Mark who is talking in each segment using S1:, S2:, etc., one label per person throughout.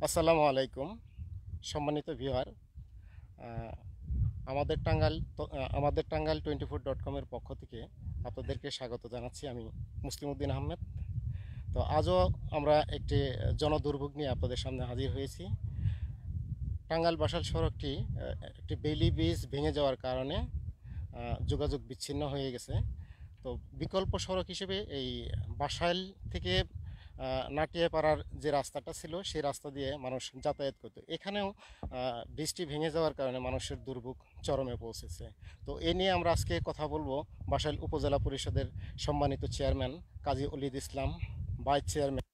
S1: আসসালামু আলাইকুম সম্মানিত ভিউয়ার। আমাদের টাঙ্গাইল 24.com এর পক্ষ থেকে আপনাদেরকে স্বাগত জানাচ্ছি। আমি মুসলিম উদ্দিন আহমেদ। তো আজও আমরা একটি জনদুর্ভোগ নিয়ে আপনাদের সামনে হাজির হয়েছি। টাঙ্গাইল বাসাইল সড়কটি একটি বেইলি ব্রিজ ভেঙে যাওয়ার কারণে যোগাযোগ বিচ্ছিন্ন হয়ে গেছে। তো বিকল্প সড়ক হিসেবে এই বাসাইল থেকে নাটিয়াপাড়ার যে রাস্তাটা ছিল সেই রাস্তা দিয়ে মানুষ যাতায়াত করতো। এখানেও বৃষ্টি ভেঙে যাওয়ার কারণে মানুষের দুর্ভোগ চরমে পৌঁছেছে। তো এ নিয়ে আমরা আজকে কথা বলবো বাসাইল উপজেলা পরিষদের সম্মানিত চেয়ারম্যান কাজী অলিদ ইসলাম, ভাইস চেয়ারম্যান।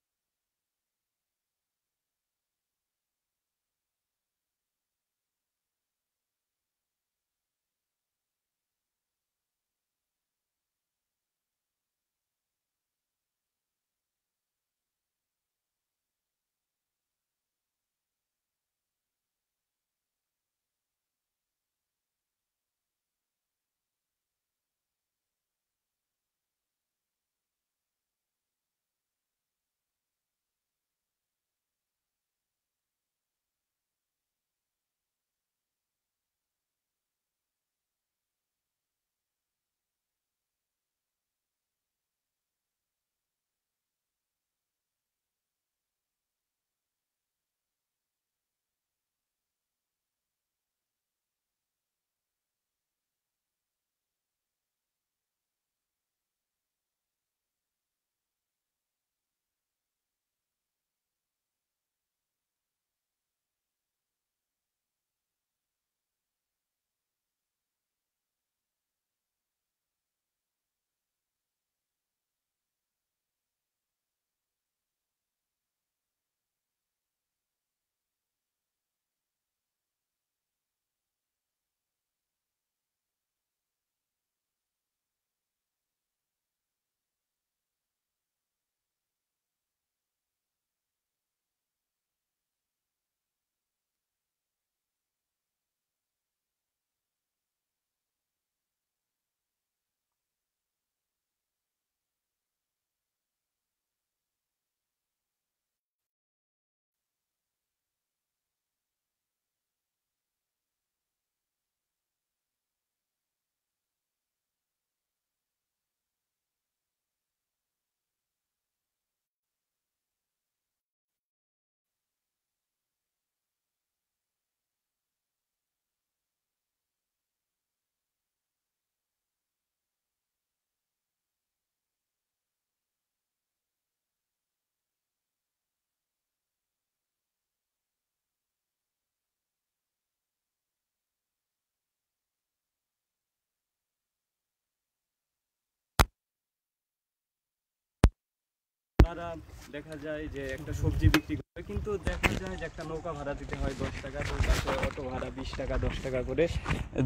S2: তারা দেখা যায় যে একটা সবজি বিক্রি করে, কিন্তু দেখা যায় যে একটা নৌকা ভাড়া দিতে হয় 10 টাকা, তো তারপরে অটো ভাড়া 20 টাকা 10 টাকা করে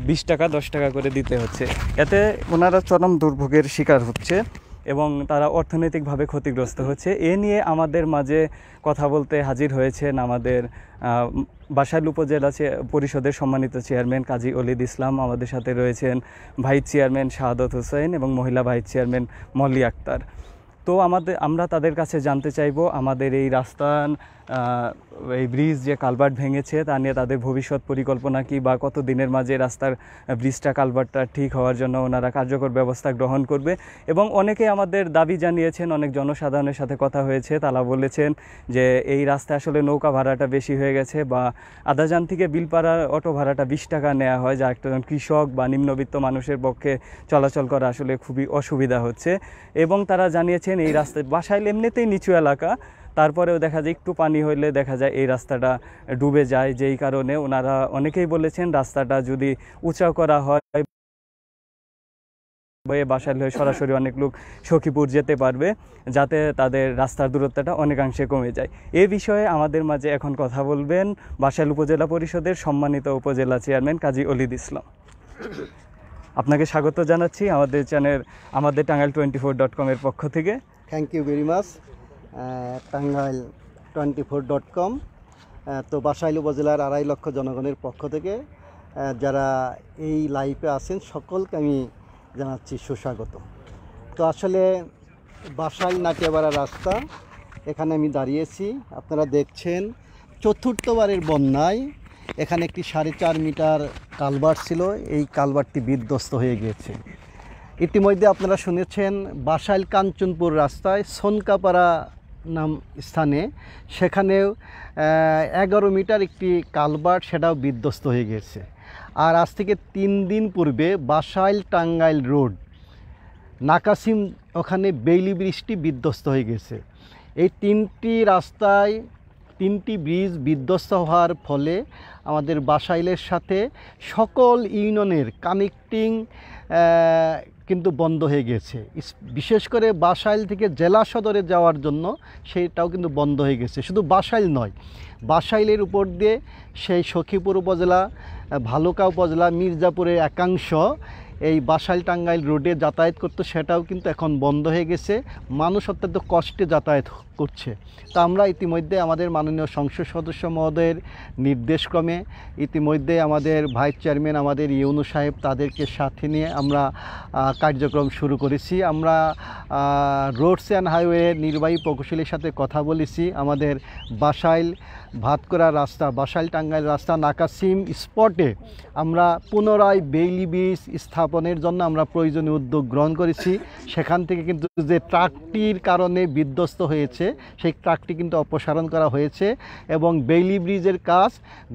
S2: 20 টাকা 10 টাকা করে দিতে হচ্ছে। এতে ওনারা চরম দুর্ভোগের শিকার হচ্ছে এবং তারা অর্থনৈতিকভাবে ক্ষতিগ্রস্ত হচ্ছে। এ নিয়ে আমাদের মাঝে কথা বলতে হাজির হয়েছেন আমাদের বাসাইল উপজেলা পরিষদের সম্মানিত চেয়ারম্যান কাজী অলিদ ইসলাম, আমাদের সাথে রয়েছেন ভাইস চেয়ারম্যান শাহাদত হোসেন এবং মহিলা ভাইস চেয়ারম্যান মল্লি আক্তার। তো আমরা তাদের কাছে জানতে চাইব আমাদের এই রাস্তার এই ব্রিজ যে কালভার্ট ভেঙেছে তা নিয়ে তাদের ভবিষ্যৎ পরিকল্পনা কি, বা কত দিনের মাঝে রাস্তার ব্রিজটা কালভার্টটা ঠিক হওয়ার জন্য ওনারা কার্যকর ব্যবস্থা গ্রহণ করবে। এবং অনেকে আমাদের দাবি জানিয়েছেন, অনেক জনসাধারণের সাথে কথা হয়েছে, তারা বলেছেন যে এই রাস্তায় আসলে নৌকা ভাড়াটা বেশি হয়ে গেছে, বা আদাজান থেকে বিলপাড়ার অটো ভাড়াটা 20 টাকা নেওয়া হয়, যা একজন কৃষক বা নিম্নবিত্ত মানুষের পক্ষে চলাচল করা আসলে খুবই অসুবিধা হচ্ছে। এবং তারা জানিয়েছেন এই রাস্তায় বাসাইল এমনিতেই নিচু এলাকা, তারপরেও দেখা যায় একটু পানি হইলে দেখা যায় এই রাস্তাটা ডুবে যায়, যেই কারণে ওনারা অনেকেই বলেছেন রাস্তাটা যদি উঁচা করা হয় বাসাইল হয়ে সরাসরি অনেক লোক সখীপুর যেতে পারবে, যাতে তাদের রাস্তার দূরত্বটা অনেকাংশে কমে যায়। এ বিষয়ে আমাদের মাঝে এখন কথা বলবেন বাসাইল উপজেলা পরিষদের সম্মানিত উপজেলা চেয়ারম্যান কাজী অলিদ ইসলাম। আপনাকে স্বাগত জানাচ্ছি আমাদের টাঙ্গাইল 24.com এর পক্ষ থেকে।
S3: Thank you very much Tangail 24.com। তো বাসাইল উপজেলার 2.5 লক্ষ জনগণের পক্ষ থেকে যারা এই লাইভে আছেন সকলকে আমি জানাচ্ছি সুস্বাগত। তো আসলে বাসাইল নাটিয়াপাড়া রাস্তা, এখানে আমি দাঁড়িয়েছি, আপনারা দেখছেন চতুর্থবারের বন্যায় এখানে একটি 4.5 মিটার কালভার্ট ছিল, এই কালভার্টটি বিধ্বস্ত হয়ে গিয়েছে। ইতিমধ্যে আপনারা শুনেছেন বাসাইল কাঞ্চনপুর রাস্তায় সোনকাপাড়া নাম স্থানে সেখানেও 11 মিটার একটি কালভার্ট সেটাও বিধ্বস্ত হয়ে গেছে। আর আজ থেকে 3 দিন পূর্বে বাসাইল টাঙ্গাইল রোড নাকাসিম ওখানে বেইলি ব্রিজটি বিধ্বস্ত হয়ে গেছে। এই 3টি রাস্তায় 3টি ব্রিজ বিধ্বস্ত হওয়ার ফলে আমাদের বাসাইলের সাথে সকল ইউনিয়নের কানেক্টিং কিন্তু বন্ধ হয়ে গেছে। বিশেষ করে বাসাইল থেকে জেলা সদরে যাওয়ার জন্য সেটাও কিন্তু বন্ধ হয়ে গেছে। শুধু বাসাইল নয়, বাসাইলের উপর দিয়ে সেই সখীপুর উপজেলা, ভালুকা উপজেলা, মির্জাপুরের একাংশ এই বাসাইল টাঙ্গাইল রোডে যাতায়াত করতো, সেটাও কিন্তু এখন বন্ধ হয়ে গেছে। মানুষ অত্যন্ত কষ্টে যাতায়াত করছে। তো আমরা ইতিমধ্যে আমাদের মাননীয় সংসদ সদস্য মহোদয়ের নির্দেশক্রমে ইতিমধ্যে আমাদের ভাইস চেয়ারম্যান, আমাদের ইউনু সাহেব, তাদেরকে সাথে নিয়ে আমরা কার্যক্রম শুরু করেছি। আমরা রোডস অ্যান্ড হাইওয়ে নির্বাহী প্রকৌশলীর সাথে কথা বলেছি। আমাদের বাসাইল ভাতকরা রাস্তা, বাসাইল টাঙ্গাইল রাস্তা নাকাসিম স্পটে আমরা পুনরায় বেইলি ব্রিজ স্থাপনের জন্য আমরা প্রয়োজনীয় উদ্যোগ গ্রহণ করেছি। সেখান থেকে কিন্তু যে ট্রাকটির কারণে বিধ্বস্ত হয়েছে সেই ট্রাকটি কিন্তু অপসারণ করা হয়েছে এবং বেইলি ব্রিজের কাজ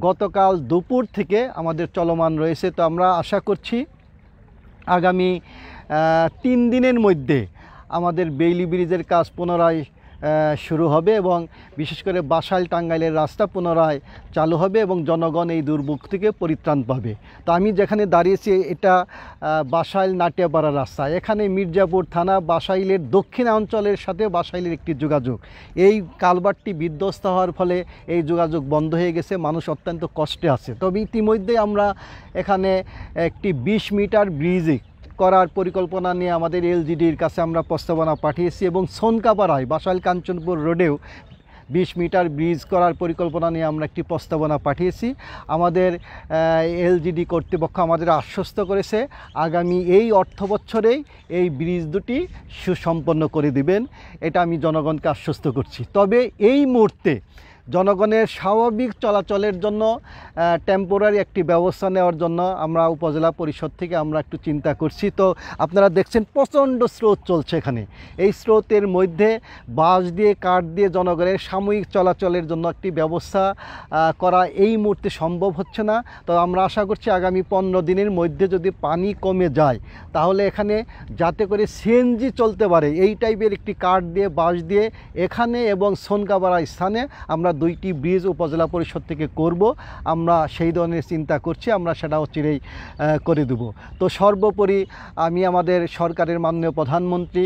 S3: গতকাল দুপুর থেকে আমাদের চলমান রয়েছে। তো আমরা আশা করছি আগামী 3 দিনের মধ্যে আমাদের বেইলি ব্রিজের কাজ পুনরায় শুরু হবে এবং বিশেষ করে বাসাইল টাঙ্গাইলের রাস্তা পুনরায় চালু হবে এবং জনগণ এই দুর্ভোগ থেকে পরিত্রাণ পাবে। তো আমি যেখানে দাঁড়িয়েছি এটা বাসাইল নাটিয়াপাড়া রাস্তা। এখানে মির্জাপুর থানা বাসাইলের দক্ষিণাঞ্চলের সাথে বাসাইলের একটি যোগাযোগ। এই কালভার্টটি বিধ্বস্ত হওয়ার ফলে এই যোগাযোগ বন্ধ হয়ে গেছে, মানুষ অত্যন্ত কষ্টে আছে। তবে ইতিমধ্যে আমরা এখানে একটি 20 মিটার ব্রিজ করার পরিকল্পনা নিয়ে আমাদের এলজিডির কাছে আমরা প্রস্তাবনা পাঠিয়েছি এবং সোনকাপাড়ায় বাসাইল কাঞ্চনপুর রোডেও 20 মিটার ব্রিজ করার পরিকল্পনা নিয়ে আমরা একটি প্রস্তাবনা পাঠিয়েছি। আমাদের এলজিডি কর্তৃপক্ষ আমাদের আশ্বস্ত করেছে আগামী এই অর্থ বছরেই এই ব্রিজ দুটি সুসম্পন্ন করে দিবেন। এটা আমি জনগণকে আশ্বস্ত করছি। তবে এই মুহূর্তে জনগণের স্বাভাবিক চলাচলের জন্য টেম্পোরারি একটি ব্যবস্থা নেওয়ার জন্য আমরা উপজেলা পরিষদ থেকে আমরা একটু চিন্তা করছি। তো আপনারা দেখছেন প্রচণ্ড স্রোত চলছে এখানে। এই স্রোতের মধ্যে বাঁশ দিয়ে, কাঠ দিয়ে জনগণের সাময়িক চলাচলের জন্য একটি ব্যবস্থা করা এই মুহূর্তে সম্ভব হচ্ছে না। তো আমরা আশা করছি আগামী 15 দিনের মধ্যে যদি পানি কমে যায় তাহলে এখানে যাতে করে সিএনজি চলতে পারে এই টাইপের একটি কাঠ দিয়ে, বাঁশ দিয়ে এখানে এবং সোনকাপাড়া স্থানে আমরা 2টি ব্রিজ উপজেলা পরিষদ থেকে করব। আমরা সেই ধরনের চিন্তা করছি, আমরা সেটাও চিরেই করে দেব। তো সর্বোপরি আমি আমাদের সরকারের মাননীয় প্রধানমন্ত্রী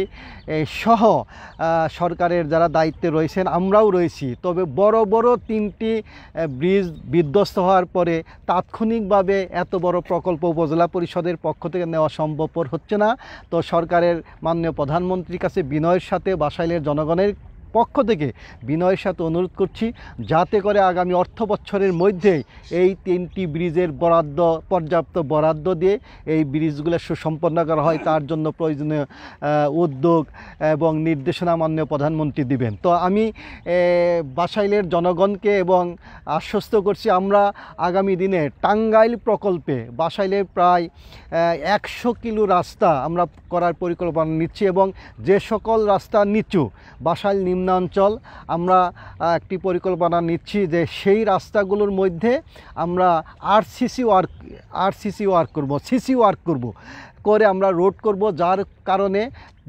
S3: সহ সরকারের যারা দায়িত্বে রয়েছেন আমরাও রয়েছি। তবে বড় বড় 3টি ব্রিজ বিধ্বস্ত হওয়ার পরে তাৎক্ষণিকভাবে এত বড় প্রকল্প উপজেলা পরিষদের পক্ষ থেকে নেওয়া সম্ভবপর হচ্ছে না। তো সরকারের মাননীয় প্রধানমন্ত্রীর কাছে বিনয়ের সাথে বাসাইলের জনগণের পক্ষ থেকে বিনয়ের সাথে অনুরোধ করছি যাতে করে আগামী অর্থ বছরের মধ্যে এই 3টি ব্রিজের পর্যাপ্ত বরাদ্দ দিয়ে এই ব্রিজগুলো সুসম্পন্ন করা হয়, তার জন্য প্রয়োজনীয় উদ্যোগ এবং নির্দেশনা মাননীয় প্রধানমন্ত্রী দিবেন। তো আমি বাসাইলের জনগণকে এবং আশ্বস্ত করছি আমরা আগামী দিনে টাঙ্গাইল প্রকল্পে বাসাইলের প্রায় 100 কিলো রাস্তা আমরা করার পরিকল্পনা নিচ্ছি এবং যে সকল রাস্তা নিচু বাসাইল নিম্নাঞ্চল আমরা একটি পরিকল্পনা নিচ্ছি যে সেই রাস্তাগুলোর মধ্যে আমরা সিসি ওয়ার্ক করব করে আমরা রোড করব, যার কারণে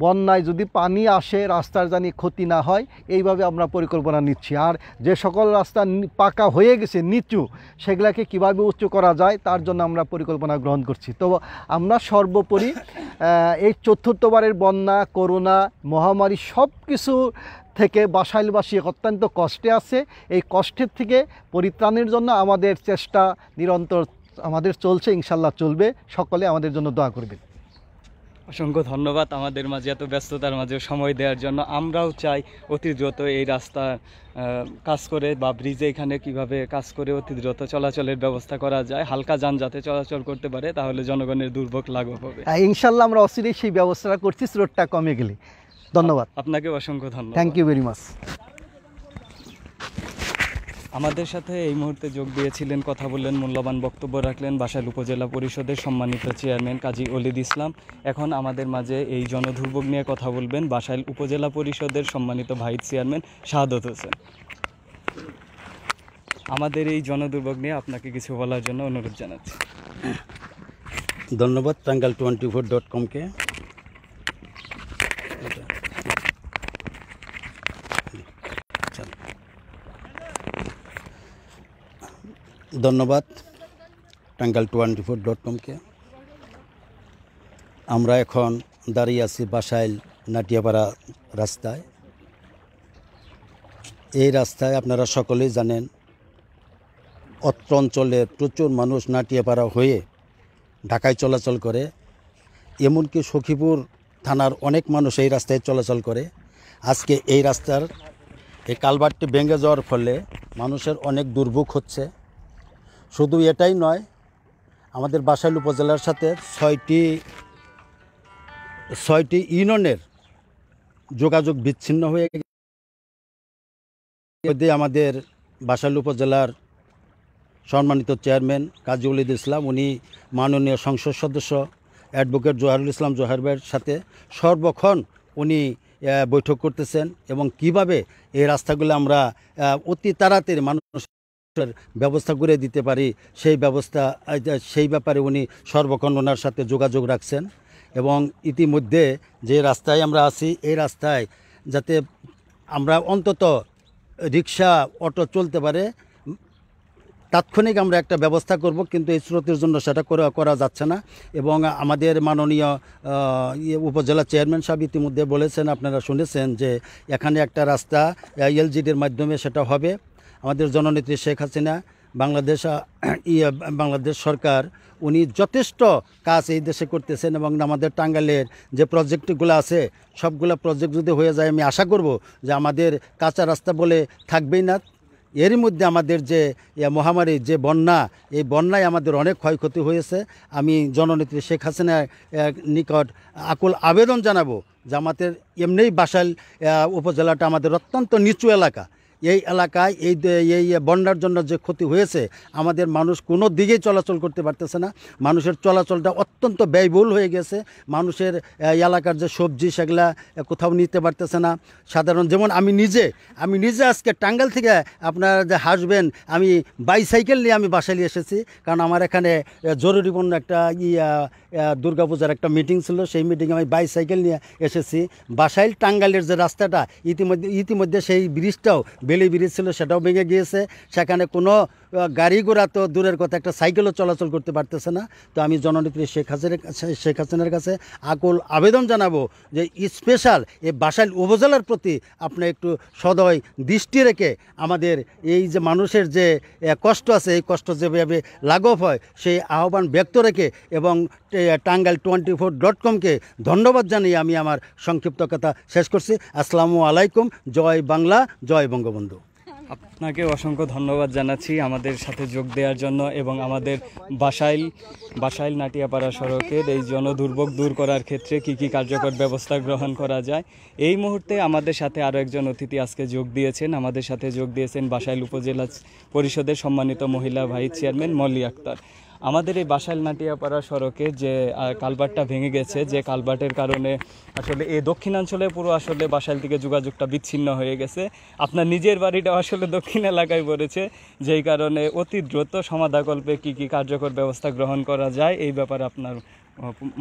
S3: বন্যায় যদি পানি আসে রাস্তার জানি ক্ষতি না হয়, এইভাবে আমরা পরিকল্পনা নিচ্ছি। আর যে সকল রাস্তা পাকা হয়ে গেছে নিচু সেগুলাকে কিভাবে উঁচু করা যায় তার জন্য আমরা পরিকল্পনা গ্রহণ করছি। তো আমরা সর্বোপরি এই 4র্থবারের বন্যা, করোনা মহামারী সব কিছু থেকে বাসাইলবাসী অত্যন্ত কষ্টে আছে। এই কষ্টের থেকে পরিত্রাণের জন্য আমাদের চেষ্টা নিরন্তর আমাদের চলছে, ইনশাল্লাহ চলবে। সকলে আমাদের জন্য দোয়া করবেন।
S2: অসংখ্য ধন্যবাদ আমাদের মাঝে এত ব্যস্ততার মাঝে সময় দেওয়ার জন্য। আমরাও চাই অতি দ্রুত এই রাস্তা কাজ করে বা ব্রিজে এখানে কিভাবে কাজ করে অতি দ্রুত চলাচলের ব্যবস্থা করা যায়, হালকা যান যাতে চলাচল করতে পারে, তাহলে জনগণের দুর্ভোগ লাঘব হবে।
S3: ইনশাল্লাহ আমরা অচিরেই সেই ব্যবস্থাটা করছি স্রোতটা কমে গেলে। ধন্যবাদ
S2: আপনাকে, অসংখ্য ধন্যবাদ।
S3: Thank you very much.
S2: আমাদের সাথে এই মুহূর্তে যোগ দিয়েছিলেন, কথা বললেন, মূল্যবান বক্তব্য রাখলেন বাসাইল উপজেলা পরিষদের সম্মানিত চেয়ারম্যান কাজী অলিদ ইসলাম। এখন আমাদের মাঝে এই জনদুর্ভোগ নিয়ে কথা বলবেন বাসাইল উপজেলা পরিষদের সম্মানিত ভাইস চেয়ারম্যান শাহাদত হোসেন। আমাদের এই জনদুর্ভোগ নিয়ে আপনাকে কিছু বলার জন্য অনুরোধ জানাচ্ছি।
S4: ধন্যবাদ টাঙ্গাইল24.com-কে। ধন্যবাদ টাঙ্গাইল24.com-কে। আমরা এখন দাঁড়িয়ে আছি বাসাইল নাটিয়াপাড়া রাস্তায়। এই রাস্তায় আপনারা সকলেই জানেন অত্র অঞ্চলের প্রচুর মানুষ নাটিয়াপাড়া হয়ে ঢাকায় চলাচল করে, এমনকি সখীপুর থানার অনেক মানুষ এই রাস্তায় চলাচল করে। আজকে এই রাস্তার এই কালভার্টটি ভেঙে যাওয়ার ফলে মানুষের অনেক দুর্ভোগ হচ্ছে। শুধু এটাই নয়, আমাদের বাসাইল উপজেলার সাথে ছয়টি ইউনিয়নের যোগাযোগ বিচ্ছিন্ন হয়ে গেছে। আমাদের বাসাইল উপজেলার সম্মানিত চেয়ারম্যান কাজী অলিদ ইসলাম, উনি মাননীয় সংসদ সদস্য অ্যাডভোকেট জোহারুল ইসলাম জোহার ভাইয়ের সাথে সর্বক্ষণ উনি বৈঠক করতেছেন এবং কিভাবে এই রাস্তাগুলো আমরা অতি তাড়াতাড়ি মানুষের ব্যবস্থা করে দিতে পারি সেই ব্যাপারে উনি সর্বক্ষণ ওনার সাথে যোগাযোগ রাখছেন। এবং ইতিমধ্যে যে রাস্তায় আমরা আছি এই রাস্তায় যাতে আমরা অন্তত রিক্সা অটো চলতে পারে তাৎক্ষণিক আমরা একটা ব্যবস্থা করব, কিন্তু এই স্রোতের জন্য সেটা করা যাচ্ছে না। এবং আমাদের মাননীয় উপজেলা চেয়ারম্যান সাহেব ইতিমধ্যে বলেছেন, আপনারা শুনেছেন, যে এখানে একটা রাস্তা এলজিডির মাধ্যমে সেটা হবে। আমাদের জননেত্রী শেখ হাসিনা বাংলাদেশ সরকার উনি যথেষ্ট কাজ এই দেশে করতেছেন এবং আমাদের টাঙ্গাইলের যে প্রজেক্টগুলো আছে সবগুলো প্রজেক্ট যদি হয়ে যায় আমি আশা করব যে আমাদের কাঁচা রাস্তা বলে থাকবেই না। এরই মধ্যে আমাদের যে মহামারী যে বন্যা, এই বন্যায় আমাদের অনেক ক্ষয়ক্ষতি হয়েছে। আমি জননেত্রী শেখ হাসিনার নিকট আকুল আবেদন জানাবো যে আমাদের এমনিই বাসাইল উপজেলাটা আমাদের অত্যন্ত নিচু এলাকা। এই এলাকায় এই বন্যার জন্য যে ক্ষতি হয়েছে, আমাদের মানুষ কোনো দিকেই চলাচল করতে পারতেছে না। মানুষের চলাচলটা অত্যন্ত ব্যয়বহুল হয়ে গেছে। মানুষের এলাকার যে সবজি সেগুলা কোথাও নিতে পারতেছে না। সাধারণ যেমন আমি নিজে আজকে টাঙ্গাইল থেকে আপনারা যে হাসবেন, আমি বাইসাইকেল নিয়ে আমি বাসাইলে এসেছি, কারণ আমার এখানে জরুরিপূর্ণ একটা দুর্গাপূজার একটা মিটিং ছিল। সেই মিটিংয়ে আমি বাইসাইকেল নিয়ে এসেছি। বাসাইল টাঙ্গাইলের যে রাস্তাটা ইতিমধ্যে সেই ব্রিজটাও বেলি ব্রিজ ছিল, সেটাও ভেঙে গিয়েছে। সেখানে কোনো গাড়ি ঘোড়া তো দূরের কথা, একটা সাইকেলও চলাচল করতে পারতেছে না। তো আমি জননেত্রী শেখ হাসিনার কাছে আকুল আবেদন জানাবো যে স্পেশাল এই বাসাইল উপজেলার প্রতি আপনি একটু সদয় দৃষ্টি রেখে আমাদের এই যে মানুষের যে কষ্ট আছে, এই কষ্ট যেভাবে লাঘব হয় সেই আহ্বান ব্যক্ত রেখে এবং টাঙ্গাইল24.com-কে ধন্যবাদ জানিয়ে আমি আমার সংক্ষিপ্ত কথা শেষ করছি। আসসালামু আলাইকুম। জয় বাংলা, জয় বঙ্গবন্ধু।
S2: আপনাকে অসংখ্য ধন্যবাদ জানাচ্ছি আমাদের সাথে যোগ দেওয়ার জন্য এবং আমাদের বাসাইল নাটিয়াপাড়া সড়কের এই জনদুর্ভোগ দূর করার ক্ষেত্রে কি কার্যকর ব্যবস্থা গ্রহণ করা যায়। এই মুহূর্তে আমাদের সাথে আরও একজন অতিথি আজকে যোগ দিয়েছেন। আমাদের সাথে যোগ দিয়েছেন বাসাইল উপজেলা পরিষদের সম্মানিত মহিলা ভাইস চেয়ারম্যান মল্লি আক্তার। আমাদের এই বাসাইল নাটিয়াপাড়া সড়কে যে কালভার্টটা ভেঙে গেছে, যে কালভার্টের কারণে আসলে এই দক্ষিণাঞ্চলে পুরো আসলে বাসাইল থেকে যোগাযোগটা বিচ্ছিন্ন হয়ে গেছে। আপনার নিজের বাড়িটা আসলে দক্ষিণ এলাকায় পড়েছে, যেই কারণে অতি দ্রুত সমাধাকল্পে কি কার্যকর ব্যবস্থা গ্রহণ করা যায় এই ব্যাপারে আপনার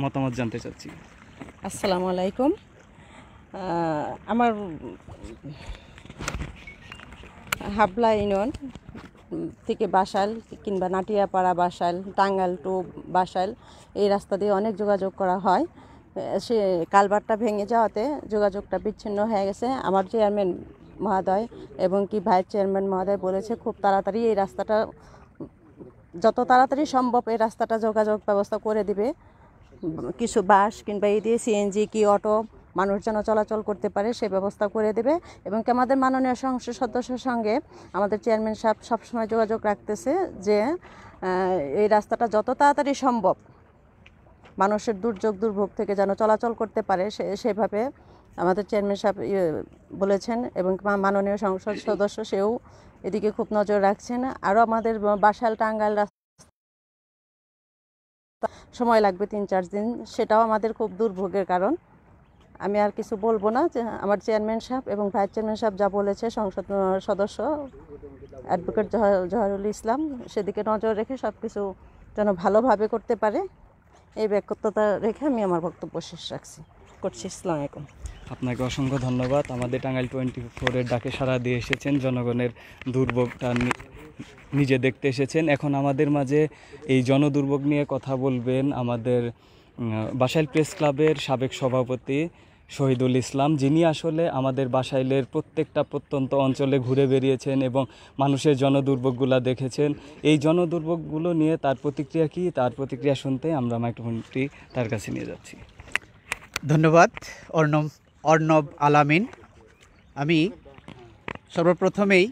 S2: মতামত জানতে চাচ্ছি।
S5: আসসালামু আলাইকুম। আমার হাবলা ইউনিয়ন থেকে বাসাইল কিংবা নাটিয়াপাড়া বাসাইল, টাঙ্গাইল টু বাসাইল এই রাস্তা দিয়ে অনেক যোগাযোগ করা হয়। সে কালভার্টটা ভেঙে যাওয়াতে যোগাযোগটা বিচ্ছিন্ন হয়ে গেছে। আমার চেয়ারম্যান মহোদয় এবং কি ভাইস চেয়ারম্যান মহোদয় বলেছে খুব তাড়াতাড়ি এই রাস্তাটা, যত তাড়াতাড়ি সম্ভব এই রাস্তাটা যোগাযোগ ব্যবস্থা করে দিবে। কিছু বাস কিংবা এই দিয়ে সিএনজি কি অটো মানুষ যেন চলাচল করতে পারে সে ব্যবস্থা করে দেবে। এবং কি আমাদের মাননীয় সংসদ সদস্যের সঙ্গে আমাদের চেয়ারম্যান সাহেব সবসময় যোগাযোগ রাখতেছে যে এই রাস্তাটা যত তাড়াতাড়ি সম্ভব মানুষের দুর্ভোগ থেকে যেন চলাচল করতে পারে সেভাবে আমাদের চেয়ারম্যান সাহেব বলেছেন এবং মাননীয় সংসদ সদস্য সেও এদিকে খুব নজর রাখছেন। আরও আমাদের বাসাইল টাঙ্গাইল রাস্তা সময় লাগবে 3-4 দিন, সেটাও আমাদের খুব দুর্ভোগের কারণ। আমি আর কিছু বলবো না, যে আমার চেয়ারম্যান সাহেব এবং ভাইস চেয়ারম্যান সাহেব যা বলেছে সংসদ সদস্য অ্যাডভোকেট জহরুল ইসলাম, সেদিকে নজর রেখে সব কিছু যেন ভালোভাবে করতে পারে, এই ব্যক্তিগততা রেখে আমি আমার বক্তব্য শেষ করছি। আসসালামু আলাইকুম।
S2: আপনাকে অসংখ্য ধন্যবাদ। আমাদের টাঙ্গাইল 24-এর ডাকে সাড়া দিয়ে এসেছেন, জনগণের দুর্ভোগটা নিজে দেখতে এসেছেন। এখন আমাদের মাঝে এই জনদুর্ভোগ নিয়ে কথা বলবেন আমাদের বাসাইল প্রেস ক্লাবের সাবেক সভাপতি শহীদুল ইসলাম, যিনি আসলে আমাদের বাসাইলের প্রত্যেকটা প্রত্যন্ত অঞ্চলে ঘুরে বেরিয়েছেন এবং মানুষের জনদুর্ভোগগুলো দেখেছেন। এই জনদুর্ভোগগুলো নিয়ে তার প্রতিক্রিয়া কি, তার প্রতিক্রিয়া শুনতে আমরা মাইক্রোফোনটি তার কাছে নিয়ে যাচ্ছি।
S6: ধন্যবাদ অর্ণব আলামিন। আমি সর্বপ্রথমেই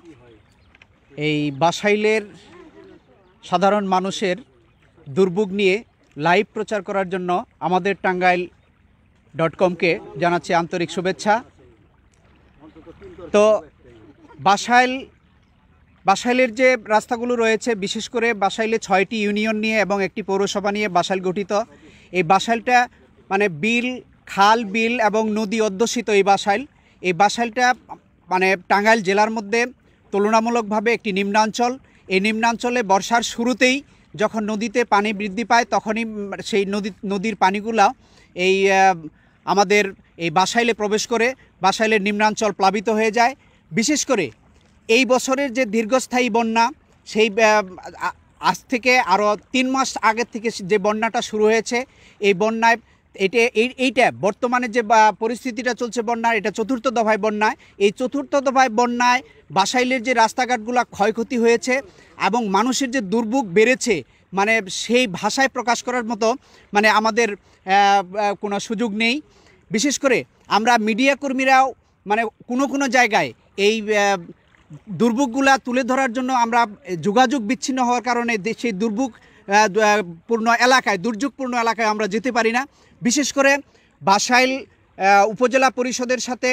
S6: এই বাসাইলের সাধারণ মানুষের দুর্ভোগ নিয়ে লাইভ প্রচার করার জন্য আমাদের টাঙ্গাইল.comকে জানাচ্ছি আন্তরিক শুভেচ্ছা। তো বাসাইলের যে রাস্তাগুলো রয়েছে, বিশেষ করে বাসাইলে 6টি ইউনিয়ন নিয়ে এবং একটি পৌরসভা নিয়ে বাসাইল গঠিত। এই বাসাইলটা মানে বিল, খাল, বিল এবং নদী অধ্যুষিত এই বাসাইলটা মানে টাঙ্গাইল জেলার মধ্যে তুলনামূলকভাবে একটি নিম্নাঞ্চল। এই নিম্নাঞ্চলে বর্ষার শুরুতেই যখন নদীতে পানি বৃদ্ধি পায়, তখনই সেই নদীর পানিগুলা এই আমাদের এই বাসাইলে প্রবেশ করে বাসাইলের নিম্নাঞ্চল প্লাবিত হয়ে যায়। বিশেষ করে এই বছরের যে দীর্ঘস্থায়ী বন্যা, সেই আজ থেকে আরও 3 মাস আগের থেকে যে বন্যাটা শুরু হয়েছে, এই বন্যায় এইটা বর্তমানে যে পরিস্থিতিটা চলছে বন্যার, এটা 4র্থ দফায় বন্যায়। এই 4র্থ দফায় বন্যায় বাসাইলের যে রাস্তাঘাটগুলো ক্ষয়ক্ষতি হয়েছে এবং মানুষের যে দুর্ভোগ বেড়েছে, মানে সেই ভাষায় প্রকাশ করার মতো মানে আমাদের কোনো সুযোগ নেই। বিশেষ করে আমরা মিডিয়া কর্মীরাও মানে কোনো জায়গায় এই দুর্ভোগগুলা তুলে ধরার জন্য আমরা যোগাযোগ বিচ্ছিন্ন হওয়ার কারণে সেই দুর্যোগপূর্ণ এলাকায় আমরা যেতে পারি না। বিশেষ করে বাসাইল উপজেলা পরিষদের সাথে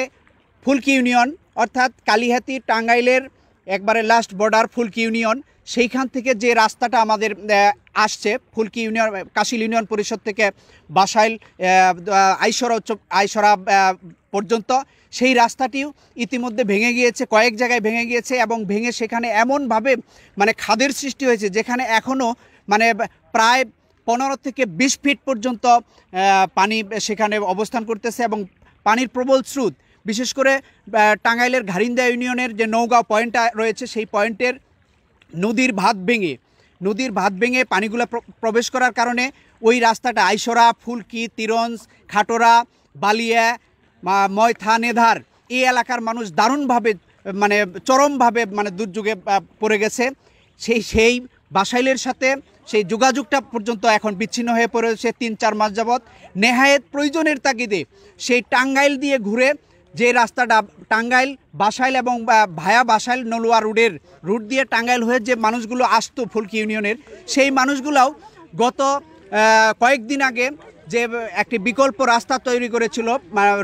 S6: ফুলকি ইউনিয়ন, অর্থাৎ কালিহাতি টাঙ্গাইলের একবারে লাস্ট বর্ডার ফুলকি ইউনিয়ন, সেইখান থেকে যে রাস্তাটা আমাদের আসছে ফুলকি ইউনিয়ন কাশিল ইউনিয়ন পরিষদ থেকে বাসাইল আইসরা পর্যন্ত, সেই রাস্তাটিও ইতিমধ্যে ভেঙে গিয়েছে, কয়েক জায়গায় ভেঙে গিয়েছে এবং ভেঙে সেখানে এমনভাবে মানে খাদের সৃষ্টি হয়েছে, যেখানে এখনও মানে প্রায় 15 থেকে 20 ফিট পর্যন্ত পানি সেখানে অবস্থান করতেছে এবং পানির প্রবল স্রোত। বিশেষ করে টাঙ্গাইলের ঘারিন্দা ইউনিয়নের যে নৌগাঁও পয়েন্টটা রয়েছে, সেই পয়েন্টের নদীর ভাত ভেঙে পানিগুলো প্রবেশ করার কারণে ওই রাস্তাটা আইসরা, ফুলকি, তিরঞ্জ, খাটোরা, বালিয়া, ময়থা, নেধার এই এলাকার মানুষ দারুণভাবে মানে চরমভাবে মানে দুর্যোগে পড়ে গেছে। সেই বাসাইলের সাথে সেই যোগাযোগটা পর্যন্ত এখন বিচ্ছিন্ন হয়ে পড়েছে 3-4 মাস যাবৎ। নেহায়েত প্রয়োজনের তাগিদে সেই টাঙ্গাইল দিয়ে ঘুরে যে রাস্তাটা টাঙ্গাইল বাসাইল এবং ভায়া বাসাইল নলুয়া রুট দিয়ে টাঙ্গাইল হয়ে যে মানুষগুলো আসতো ফুলকি ইউনিয়নের, সেই মানুষগুলাও গত কয়েকদিন আগে যে একটি বিকল্প রাস্তা তৈরি করেছিল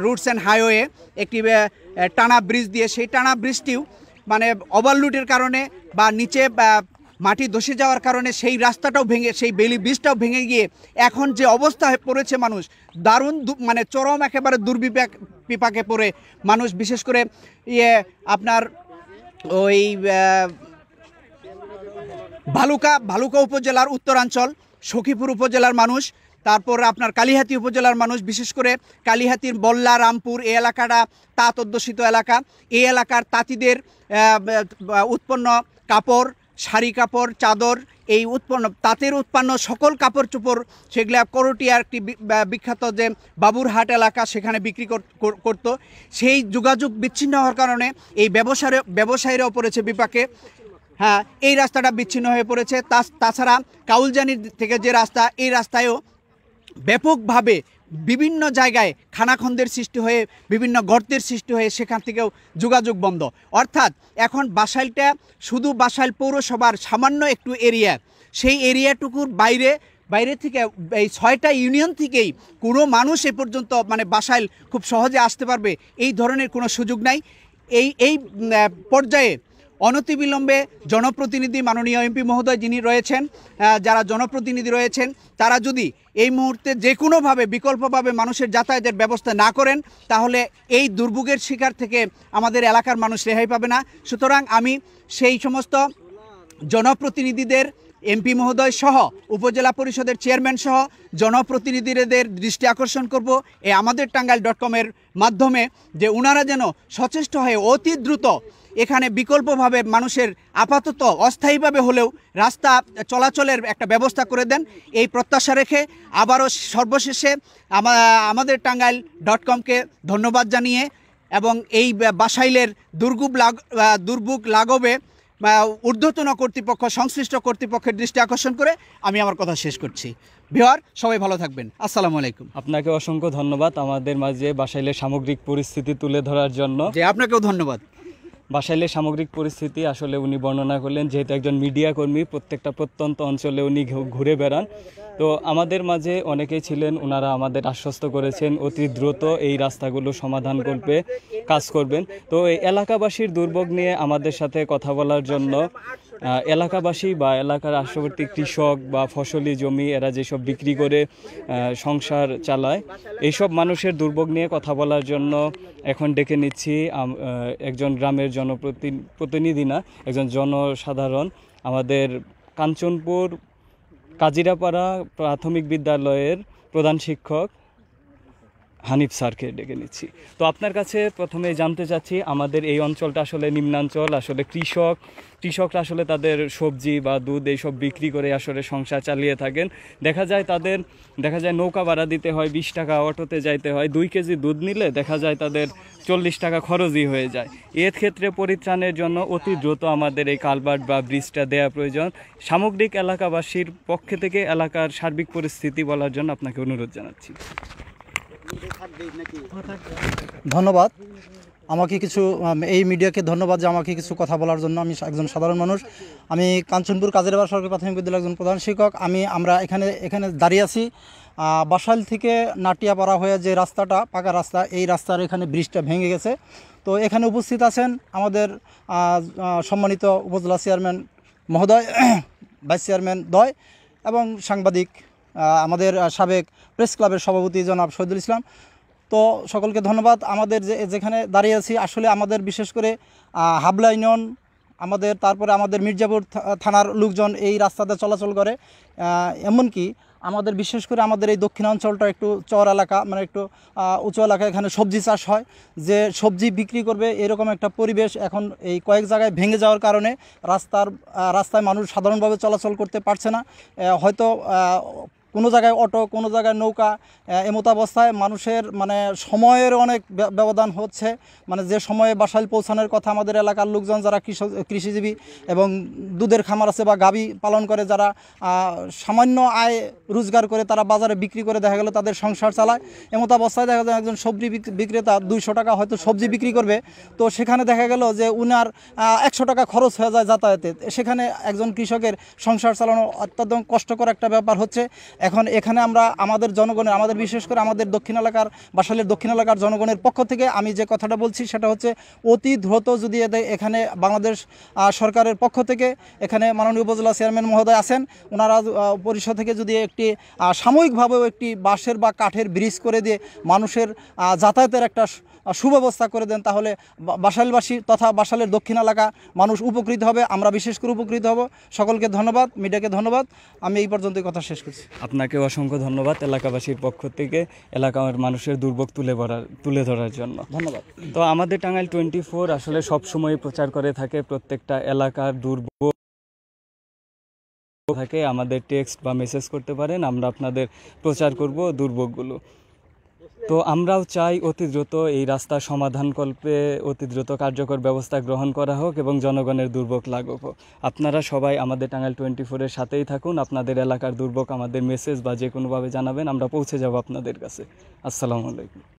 S6: রুটস অ্যান্ড হাইওয়ে, একটি টানা ব্রিজ দিয়ে, সেই টানা ব্রিজটিও মানে ওভারলোডের কারণে বা নিচে মাটি ধসে যাওয়ার কারণে সেই রাস্তাটাও ভেঙে, সেই বেলি ব্রিজটাও ভেঙে গিয়ে এখন যে অবস্থা পড়েছে মানুষ, দারুণ মানে চরম একেবারে বিপাকে পড়ে মানুষ। বিশেষ করে আপনার ওই ভালুকা উপজেলার উত্তরাঞ্চল, সখীপুর উপজেলার মানুষ, তারপর আপনার কালিহাতি উপজেলার মানুষ, বিশেষ করে কালিহাতির বল্লা, রামপুর এই এলাকাটা তাঁত অধ্যুষিত এলাকা। এই এলাকার তাঁতিদের উৎপন্ন কাপড়, শাড়ি কাপড়, চাদর, এই তাঁতের উৎপন্ন সকল কাপড় চোপড় সেগুলা করটিয়ার একটি বিখ্যাত যে বাবুরহাট এলাকা, সেখানে বিক্রি করত। সেই যোগাযোগ বিচ্ছিন্ন হওয়ার কারণে এই ব্যবসায়ীরাও পড়েছে বিপাকে। হ্যাঁ, এই রাস্তাটা বিচ্ছিন্ন হয়ে পড়েছে। তাছাড়া কাউলজানি থেকে যে রাস্তা, এই রাস্তায়ও ব্যাপকভাবে বিভিন্ন জায়গায় খানাখন্দের সৃষ্টি হয়ে, বিভিন্ন গর্তের সৃষ্টি হয়ে সেখান থেকেও যোগাযোগ বন্ধ। অর্থাৎ এখন বাসাইলটা শুধু বাসাইল পৌরসভার সামান্য একটু এরিয়া, সেই এরিয়াটুকুর বাইরে থেকে এই 6টা ইউনিয়ন থেকেই কোনো মানুষ এ পর্যন্ত মানে বাসাইল খুব সহজে আসতে পারবে এই ধরনের কোনো সুযোগ নাই। এই পর্যায়ে অনতিবিলম্বে জনপ্রতিনিধি মাননীয় এমপি মহোদয় যিনি রয়েছেন, যারা জনপ্রতিনিধি রয়েছেন, তারা যদি এই মুহূর্তে যে কোনোভাবে বিকল্পভাবে মানুষের যাতায়াতের ব্যবস্থা না করেন তাহলে এই দুর্ভোগের শিকার থেকে আমাদের এলাকার মানুষ রেহাই পাবে না। সুতরাং আমি সেই সমস্ত জনপ্রতিনিধিদের, এমপি মহোদয় সহ উপজেলা পরিষদের চেয়ারম্যান সহ জনপ্রতিনিধিদের দৃষ্টি আকর্ষণ করব এই আমাদের টাঙ্গাইল.com-এর মাধ্যমে, যে ওনারা যেন সচেষ্ট হয়ে অতি দ্রুত এখানে বিকল্পভাবে মানুষের আপাতত অস্থায়ীভাবে হলেও রাস্তা চলাচলের একটা ব্যবস্থা করে দেন, এই প্রত্যাশা রেখে আবারও সর্বশেষে আমাদের টাঙ্গাইল.com-কে ধন্যবাদ জানিয়ে এবং এই বাসাইলের দুর্ভোগ লাঘবে ঊর্ধ্বতন কর্তৃপক্ষ, সংশ্লিষ্ট কর্তৃপক্ষের দৃষ্টি আকর্ষণ করে আমি আমার কথা শেষ করছি। ভিউয়ার, সবাই ভালো থাকবেন। আসসালামু আলাইকুম।
S2: আপনাকে অসংখ্য ধন্যবাদ আমাদের মাঝে বাসাইলের সামগ্রিক পরিস্থিতি তুলে ধরার জন্য।
S6: যে আপনাকেও ধন্যবাদ।
S2: বাসাইলের সামগ্রিক পরিস্থিতি আসলে উনি বর্ণনা করলেন, যেহেতু একজন মিডিয়া কর্মী, প্রত্যেকটা প্রত্যন্ত অঞ্চলে উনি ঘুরে বেড়ান। তো আমাদের মাঝে অনেকেই ছিলেন, ওনারা আমাদের আশ্বস্ত করেছেন অতি দ্রুত এই রাস্তাগুলো সমাধান করবে, কাজ করবেন। তো এই এলাকাবাসীর দুর্ভোগ নিয়ে আমাদের সাথে কথা বলার জন্য এলাকাবাসী বা এলাকার আশ্বর্তী কৃষক বা ফসলি জমি এরা যেসব বিক্রি করে সংসার চালায়, এইসব মানুষের দুর্ভোগ নিয়ে কথা বলার জন্য এখন ডেকে নিচ্ছি একজন গ্রামের জনপ্রতিনিধি না, একজন জনসাধারণ, আমাদের কাঞ্চনপুর কাজিরাপাড়া প্রাথমিক বিদ্যালয়ের প্রধান শিক্ষক হানিফ স্যারকে ডেকে নিচ্ছি। তো আপনার কাছে প্রথমে জানতে চাচ্ছি, আমাদের এই অঞ্চলটা আসলে নিম্নাঞ্চল, আসলে কৃষকরা আসলে তাদের সবজি বা দুধ এইসব বিক্রি করে আসলে সংসার চালিয়ে থাকেন। দেখা যায় নৌকা ভাড়া দিতে হয় 20 টাকা, অটোতে যাইতে হয়, 2 কেজি দুধ নিলে দেখা যায় তাদের 40 টাকা খরচই হয়ে যায়। এর ক্ষেত্রে পরিত্রাণের জন্য অতি দ্রুত আমাদের এই কালভার্ট বা ব্রিজটা দেওয়া প্রয়োজন। সামগ্রিক এলাকাবাসীর পক্ষে থেকে এলাকার সার্বিক পরিস্থিতি বলার জন্য আপনাকে অনুরোধ জানাচ্ছি।
S7: ধন্যবাদ আমাকে কিছু, এই মিডিয়াকে ধন্যবাদ যে আমাকে কিছু কথা বলার জন্য। আমি একজন সাধারণ মানুষ, আমি কাঞ্চনপুর কাজিরাপাড়া সরকারি প্রাথমিক বিদ্যালয়ের একজন প্রধান শিক্ষক। আমরা এখানে দাঁড়িয়ে আছি। বাসাইল থেকে নাটিয়াপাড়া হয়ে যে রাস্তাটা, পাকা রাস্তা, এই রাস্তার এখানে ব্রিজটা ভেঙে গেছে। তো এখানে উপস্থিত আছেন আমাদের সম্মানিত উপজেলা চেয়ারম্যান মহোদয়, ভাইস চেয়ারম্যান দ্বয় এবং সাংবাদিক, আমাদের সাবেক প্রেস ক্লাবের সভাপতি জনাব শহীদুল ইসলাম। তো সকলকে ধন্যবাদ। আমাদের যেখানে দাঁড়িয়ে আছি, আসলে আমাদের বিশেষ করে হাবলা ইউনিয়ন, তারপরে আমাদের মির্জাপুর থানার লোকজন এই রাস্তাতে চলাচল করে। এমনকি আমাদের বিশেষ করে আমাদের এই দক্ষিণাঞ্চলটা একটু চর এলাকা, মানে একটু উঁচু এলাকা, এখানে সবজি চাষ হয়, যে সবজি বিক্রি করবে এরকম একটা পরিবেশ এখন এই কয়েক জায়গায় ভেঙে যাওয়ার কারণে রাস্তায় মানুষ সাধারণভাবে চলাচল করতে পারছে না। হয়তো কোনো জায়গায় অটো, কোনো জায়গায় নৌকা, এমতাবস্থায় মানুষের মানে সময়ের অনেক ব্যবধান হচ্ছে। মানে যে সময়ে বাসাইল পৌঁছানোর কথা, আমাদের এলাকার লোকজন যারা কৃষিজীবী এবং দুধের খামার আছে বা গাভী পালন করে, যারা সামান্য আয় রোজগার করে তারা বাজারে বিক্রি করে দেখা গেল তাদের সংসার চালায়। এমতাবস্থায় দেখা যায় একজন সবজি বিক্রেতা 200 টাকা হয়তো সবজি বিক্রি করবে, তো সেখানে দেখা গেল যে উনার 100 টাকা খরচ হয়ে যায় যাতায়াতে। সেখানে একজন কৃষকের সংসার চালানো অত্যন্ত কষ্টকর একটা ব্যাপার হচ্ছে। এখন এখানে আমাদের জনগণের, আমাদের বিশেষ করে আমাদের দক্ষিণ এলাকার, বাসাইলের দক্ষিণ এলাকার জনগণের পক্ষ থেকে আমি যে কথাটা বলছি সেটা হচ্ছে, অতি দ্রুত যদি এখানে বাংলাদেশ সরকারের পক্ষ থেকে, এখানে মাননীয় উপজেলা চেয়ারম্যান মহোদয় আছেন, ওনারা পরিষদ থেকে যদি একটি সাময়িকভাবেও একটি বাঁশের বা কাঠের ব্রিজ করে দিয়ে মানুষের যাতায়াতের একটা সুব্যবস্থা করে দেন, তাহলে বাসাইলবাসী তথা বাসাইলের দক্ষিণ এলাকা মানুষ উপকৃত হবে, আমরা বিশেষ করে উপকৃত হব। সকলকে ধন্যবাদ, মিডিয়াকে ধন্যবাদ। আমি এই পর্যন্তই কথা শেষ করছি।
S2: আপনাকে অসংখ্য ধন্যবাদ এলাকাবাসীর পক্ষ থেকে এলাকার মানুষের দুর্ভোগ তুলে ধরার জন্য।
S7: ধন্যবাদ।
S2: তো আমাদের টাঙ্গাইল 24 আসলে সবসময় প্রচার করে থাকে প্রত্যেকটা এলাকার দুর্ভোগ থাকে, আমাদের টেক্সট বা মেসেজ করতে পারেন, আমরা আপনাদের প্রচার করব দুর্ভোগগুলো। তো আমরাও চাই অতি দ্রুত এই রাস্তার সমাধানকল্পে অতি দ্রুত কার্যকর ব্যবস্থা গ্রহণ করা হোক এবং জনগণের দুর্ভোগ লাঘব হোক। আপনারা সবাই আমাদের টাঙ্গাইল 24-এর সাথেই থাকুন। আপনাদের এলাকার দুর্ভোগ আমাদের মেসেজ বা যে কোনোভাবে জানাবেন, আমরা পৌঁছে যাব আপনাদের কাছে। আসসালামু আলাইকুম।